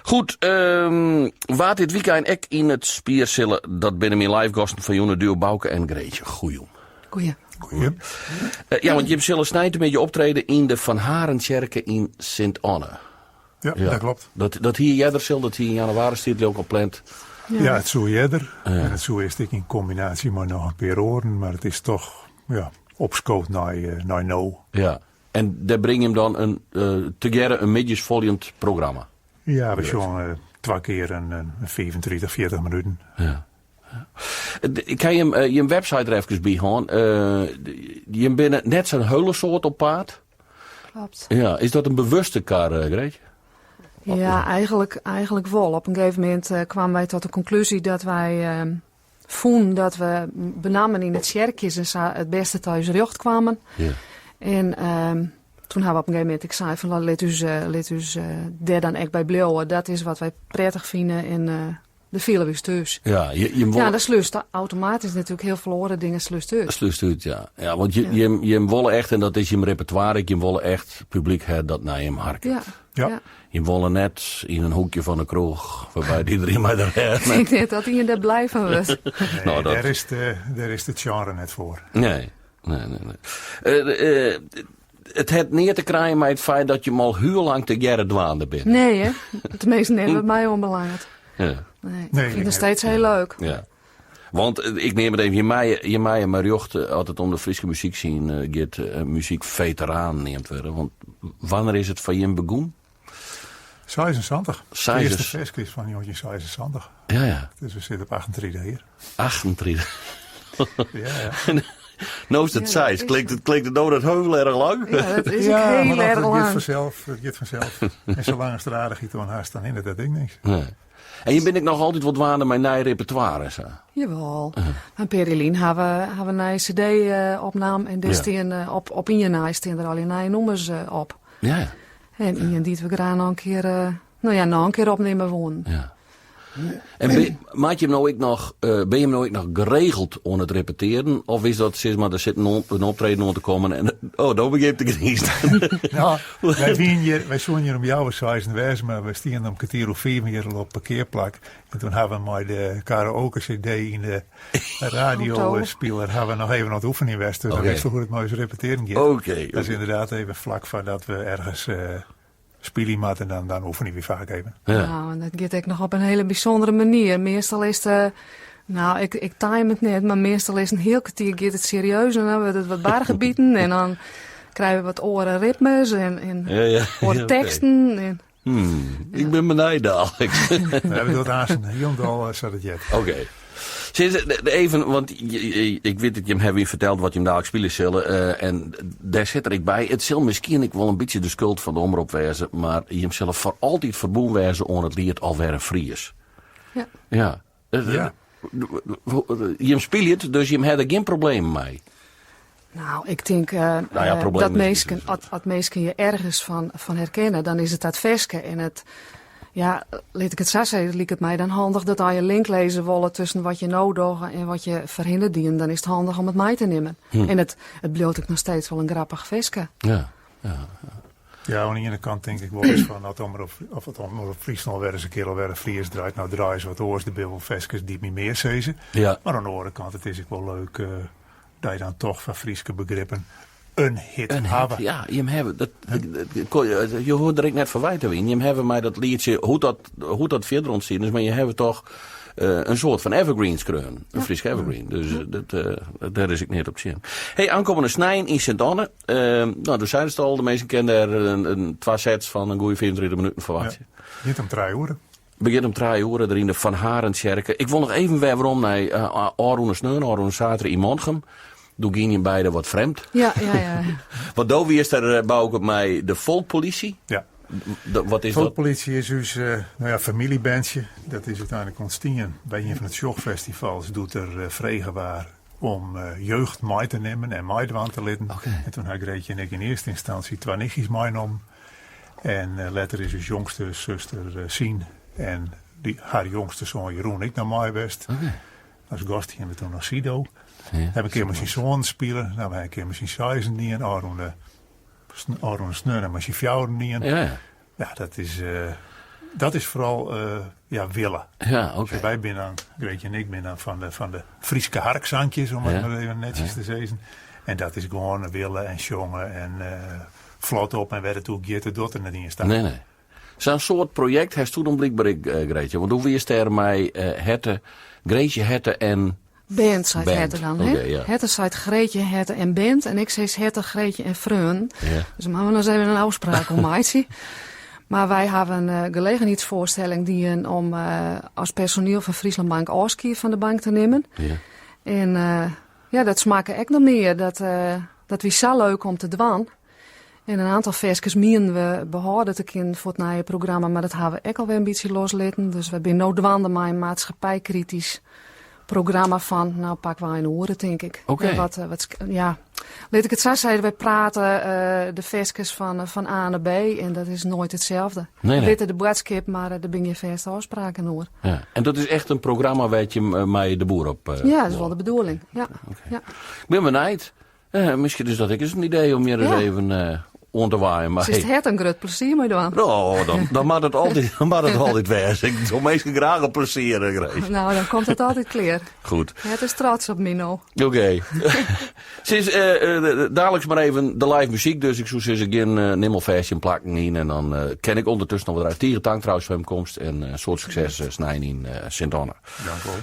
Goed, waar dit weekend ek in het spier zullen, dat binnen mijn live gasten van Jonne Duo, Bouke en Greetje. Goeie. Goeie. Ja, want je zullen snijden met je optreden in de Van Harenkerke in Sint-Anne. Ja, dat klopt. Dat hier jeder zal, dat hier in januari staat ook al plant. Ja, het zou jeder. En het zou eerst in combinatie met nog een paar oren, maar het is toch opscoot naar no. Ja, en daar breng je hem dan together een midjesvollend programma. Ja, we zien 2 keer een 35, 40 minuten. Ja. Ik ga je website er even bij gaan. Je bent net zo'n heulensoort op paard. Klopt. Ja, is dat een bewuste kar, Greetje? Ja, eigenlijk wel. Op een gegeven moment kwamen wij tot de conclusie dat wij vonden dat we benamen in het Sjerkjes het beste thuis recht kwamen. Ja. En toen hebben we op een gegeven moment, ik zei van let us daar dan echt bij blijven. Dat is wat wij prettig vinden en de vielen we thuis. Ja, dat slust automatisch natuurlijk heel veel andere dingen slust uit. Slust uit, ja. Ja, want je willen echt, en dat is je repertoire, je willen echt publiek dat naar je harken. Ja. Je willen net in een hoekje van de kroeg, waarbij iedereen maar daar heeft. Ik denk net dat hij daar blij van wordt. Nee, Nou, daar is het genre net voor. Nee. Het heeft niet te krijgen met het feit dat je al heel lang te gerren dwaande bent. Nee, hè? Tenminste, net wat mij onbelangrijk. Ja. Nee, ik vind het steeds heel leuk. Ja. Want ik neem het even, je mij en Marjocht altijd om de Friese muziek zien, muziek veteraan neemt worden. Want wanneer is het van je begonnen? 76. De eerste feestje is van Jongetje 76. Ja. Dus we zitten op 38 hier. 38. Ja. Nou is het 6. Klinkt het nou dat heel erg lang? Ja, dat is heel erg lang. Het gaat vanzelf. En zolang als het er aardig is, dan haast dan in het dat ding niks. Nee. En je bent ik nog altijd wat waande met nieuw repertoire, zo? Jawel. Van Perilien hebben we een cd-opname en op Injanaai staan er al je nummers op. Ja. En Ian die we graag nog een keer opnemen wonen. Ja. En ben je hem nou ook nog geregeld om het repeteren? Of is dat sinds maar er zit een optreden om te komen en dan begint ik het niet. Nou, wij zoen hier om jouw size wezen, maar we stien om kwartier of 4 hier op parkeerplak. En toen hebben we met de karaoke cd in de radiospeler hebben we nog even aan het oefenen geweest. Dus dan wist we hoe het mooiste repeteren gaat. Oké. Dat is inderdaad even vlak voordat we ergens spelen moeten en dan oefenen we vaak even. Ja. Nou, en dat gaat ook nog op een hele bijzondere manier. Meestal is het, ik time het net, maar meestal is een heel kwartier gaat het serieus. En dan hebben we het wat bargebieden en dan krijgen we wat oren ritmes en oren teksten. En, ik ben benieuwd, Alex. We hebben dat aan zijn heel zodat het jet. Oké. Even, want ik weet dat je hem hebt verteld wat je hem dadelijk spelen zullen. En daar zit er ik bij. Het zal misschien ik wel een beetje de schuld van de omroep wezen. Maar je hem zelf voor altijd verboen wezen on het lied alweer een Fries. Ja. Ja. Je hem speelt, dus je hem had er geen probleem mee. Nou, ik denk dat mensen je ergens van herkennen. Dan is het dat veske en het... Ja, laat ik het zo zeggen, liep het mij dan handig dat als je link lezen willen tussen wat je nodig en wat je verhinderd dient, dan is het handig om het mee te nemen. En het bloot ik nog steeds wel een grappig visje. Ja. Ja, aan de ene kant denk ik wel eens van dat het omroep Friesland weer eens een keer alweer een Fries draait. Nou draaien ze wat oors de bil visjes die me meer zezen. Ja. Maar aan de andere kant, het is ook wel leuk dat je dan toch van Frieske begrippen een hit hebben. Ja, je hebben je hoort er ik net verwijten in. Je hebben mij dat liedje, hoe dat verder ontzien is, maar je hebt toch een soort van evergreen skreun. Een Fries evergreen. Dus daar is ik niet op zin. Hey, aankomende snijden in Sint-Anne. Dus zeiden ze al, de meesten kennen er een 2 sets van een goede 24 minuten verwacht. Ja, niet om 3 uur. Begint om 3 uur er in de Van Harenkerke. Ik wil nog even weer waarom naar Aron zaterdag in Mongem. Doe ging je beide wat vreemd. Ja. Want dan is er bouw ik op mij de volkpolitie. Ja. Wat is de volkpolitie is dus familiebandje. Dat is uiteindelijk ontstaan bij een van het Sjogfestivals. Doet er vregen waar om jeugd mee te nemen en mee te litten. Okay. En toen had Greetje en ik in eerste instantie 2 nichtjes meegenomen. En later is dus jongste zuster Sien en haar jongste zoon Jeroen ik naar mij best. Okay. Als gast hebben we toen nog Sido. Ja, heb een keer met zijn zoon spelen. Dan heb ik een keer met zijn sizen niet en Aron Sneur en met zijn fjouwen niet. Ja, dat is dat is vooral willen. Ja, oké. Dus wij binnen, Greetje en ik binnen van de Frieske harkzangjes, om het maar even netjes te zeggen. En dat is gewoon willen en jongen en vlot op en werden toe Gitte Dot en dat in staan. Nee. Zo'n soort project heeft toen blijkbaar Greetje. Want hoe wist er mij Greetje, Hette en... Band, zei Hette dan. Okay, ja. Hette zei Greetje, Hette en Band. En ik zei Hette, Greetje en Freun. Ja. Dus dan hebben we nog even een afspraak om meidje. Maar wij hebben een gelegenheidsvoorstelling die om als personeel van Friesland Bank Oski van de bank te nemen. Ja. En dat smaakt echt nog meer. Dat was zo leuk om te doen. En een aantal versjes mien we behouden te kunnen voor het nieuwe programma. Maar dat hebben we ook alweer een beetje loslaten. Dus we zijn nou dwanden met een maatschappijkritisch programma van, nou pak wij een oren, denk ik. Oké. Laat ik het zo zeggen, wij praten de versjes van A naar B en dat is nooit hetzelfde. Nee. Witte de boodschap, maar daar ben je verste afspraken hoor. Ja. En dat is echt een programma waar je mij de boer op... ja, dat is wel de bedoeling. Ja. Okay. Ja. Ik ben benieuwd. Misschien is dat ik eens een idee om je eens even on te waaien. Maar is het een groot plezier mee doen? Dan mag het altijd wezen. Ik zou meestal graag een plezier, Grace. Nou, dan komt het altijd clear. Goed. Het is trots op Mino. Oké. Sinds dadelijk maar even de live muziek. Dus ik zou zeggen, geen nimmelversie plakken in. En dan ken ik ondertussen nog wat uit. Tierentank trouwens van komst. En soort succes snijden in Sint-Anna. Dank u wel.